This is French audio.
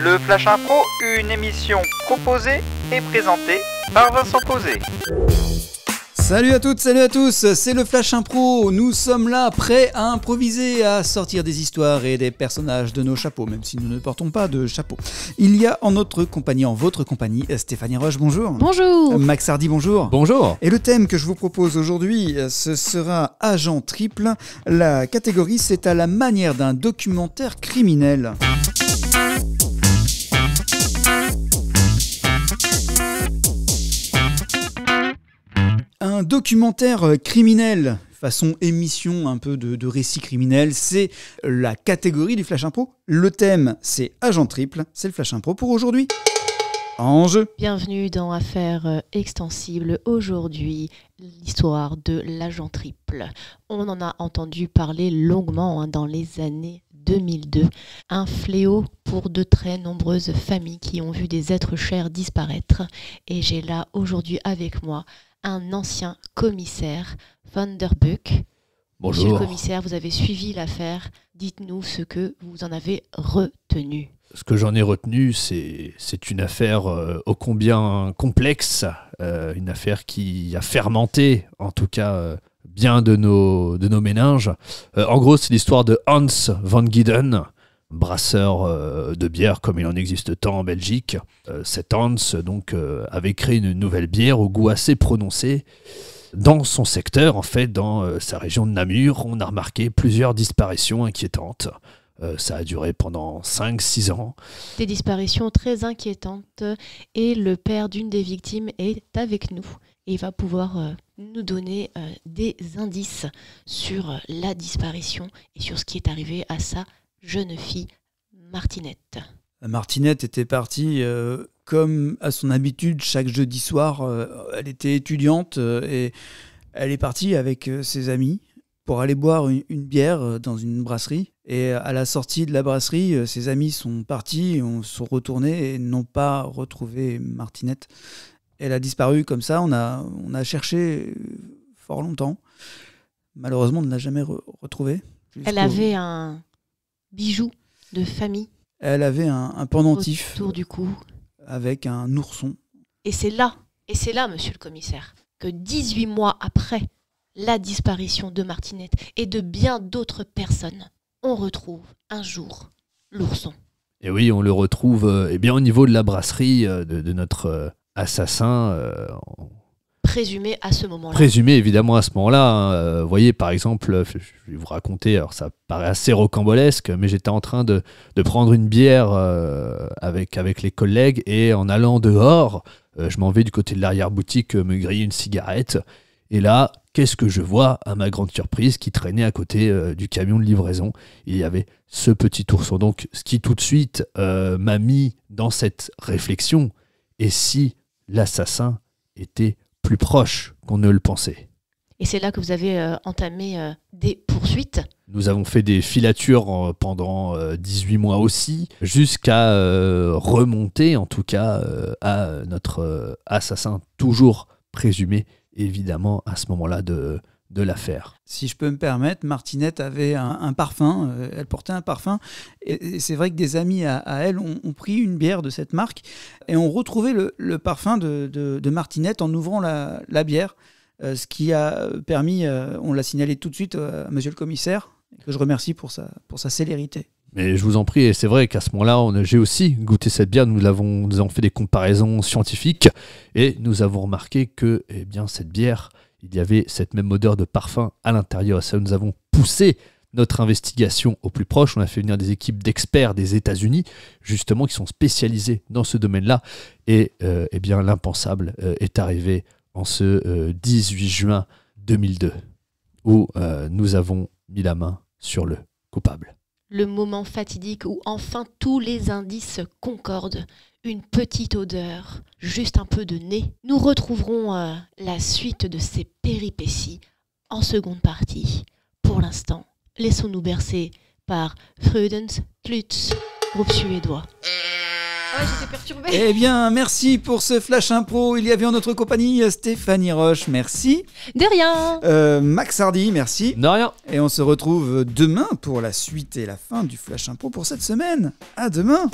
Le Flash Impro, une émission proposée et présentée par Vincent Posé. Salut à toutes, salut à tous, c'est le Flash Impro. Nous sommes là, prêts à improviser, à sortir des histoires et des personnages de nos chapeaux, même si nous ne portons pas de chapeau. Il y a en notre compagnie, en votre compagnie, Stéphanie Roche, bonjour. Bonjour. Max Hardy, bonjour. Bonjour. Et le thème que je vous propose aujourd'hui, ce sera Agent Triple. La catégorie, c'est à la manière d'un documentaire criminel. Un documentaire criminel, façon émission un peu de récit criminel, c'est la catégorie du Flash Impro. Le thème, c'est Agent Triple, c'est le Flash Impro pour aujourd'hui. En jeu. Bienvenue dans Affaires extensibles. Aujourd'hui, l'histoire de l'agent triple. On en a entendu parler longuement dans les années 2002. Un fléau pour de très nombreuses familles qui ont vu des êtres chers disparaître. Et j'ai là aujourd'hui avec moi un ancien commissaire, Van der Buck. Bonjour. Monsieur le commissaire, vous avez suivi l'affaire. Dites-nous ce que vous en avez retenu. Ce que j'en ai retenu, c'est une affaire ô combien complexe, une affaire qui a fermenté, en tout cas, bien de nos méninges. En gros, c'est l'histoire de Hans van Gieden, brasseur de bière comme il en existe tant en Belgique. Cet Hans donc, avait créé une nouvelle bière au goût assez prononcé. Dans son secteur, en fait, dans sa région de Namur, on a remarqué plusieurs disparitions inquiétantes. Ça a duré pendant 5-6 ans. Des disparitions très inquiétantes et le père d'une des victimes est avec nous. Et il va pouvoir nous donner des indices sur la disparition et sur ce qui est arrivé à sa jeune fille Martinette. Martinette était partie comme à son habitude chaque jeudi soir. Elle était étudiante et elle est partie avec ses amis pour aller boire une bière dans une brasserie. Et à la sortie de la brasserie, ses amis sont partis, sont retournés et n'ont pas retrouvé Martinette. Elle a disparu comme ça, on a cherché fort longtemps. Malheureusement, on ne l'a jamais retrouvée. Elle avait un bijou de famille. Elle avait un pendentif autour du cou. Avec un ourson. Et c'est là, monsieur le commissaire, que 18 mois après la disparition de Martinette et de bien d'autres personnes, on retrouve un jour l'ourson. Et oui, on le retrouve bien au niveau de la brasserie de notre assassin. Présumé à ce moment-là. Présumé évidemment à ce moment-là. Vous voyez, par exemple, je vais vous raconter, alors ça paraît assez rocambolesque, mais j'étais en train de prendre une bière avec les collègues et en allant dehors, je m'en vais du côté de l'arrière-boutique me griller une cigarette. Et là, qu'est-ce que je vois à ma grande surprise qui traînait à côté du camion de livraison? Il y avait ce petit ourson. Donc, ce qui tout de suite m'a mis dans cette réflexion, et si l'assassin était plus proche qu'on ne le pensait? Et c'est là que vous avez entamé des poursuites. Nous avons fait des filatures pendant 18 mois aussi, jusqu'à remonter en tout cas à notre assassin toujours présumé, évidemment, à ce moment-là de l'affaire. Si je peux me permettre, Martinette avait un parfum, elle portait un parfum, et c'est vrai que des amis à elle ont pris une bière de cette marque, et ont retrouvé le parfum de Martinette en ouvrant la bière, ce qui a permis, on l'a signalé tout de suite à monsieur le commissaire, que je remercie pour sa célérité. Mais je vous en prie, et c'est vrai qu'à ce moment-là, j'ai aussi goûté cette bière, nous avons fait des comparaisons scientifiques, et nous avons remarqué que cette bière, il y avait cette même odeur de parfum à l'intérieur. Ça, nous avons poussé notre investigation au plus proche. On a fait venir des équipes d'experts des États-Unis, justement, qui sont spécialisés dans ce domaine-là, et l'impensable est arrivé en ce 18 juin 2002, où nous avons mis la main sur le coupable. Le moment fatidique où enfin tous les indices concordent. Une petite odeur, juste un peu de nez. Nous retrouverons la suite de ces péripéties en seconde partie. Pour l'instant, laissons-nous bercer par Frödens Klutz, groupe suédois. Ouais, j'étais perturbée. Eh bien, merci pour ce Flash Impro. Il y avait en notre compagnie Stéphanie Roche, merci. De rien. Max Hardy, merci. De rien. Et on se retrouve demain pour la suite et la fin du Flash Impro pour cette semaine. À demain.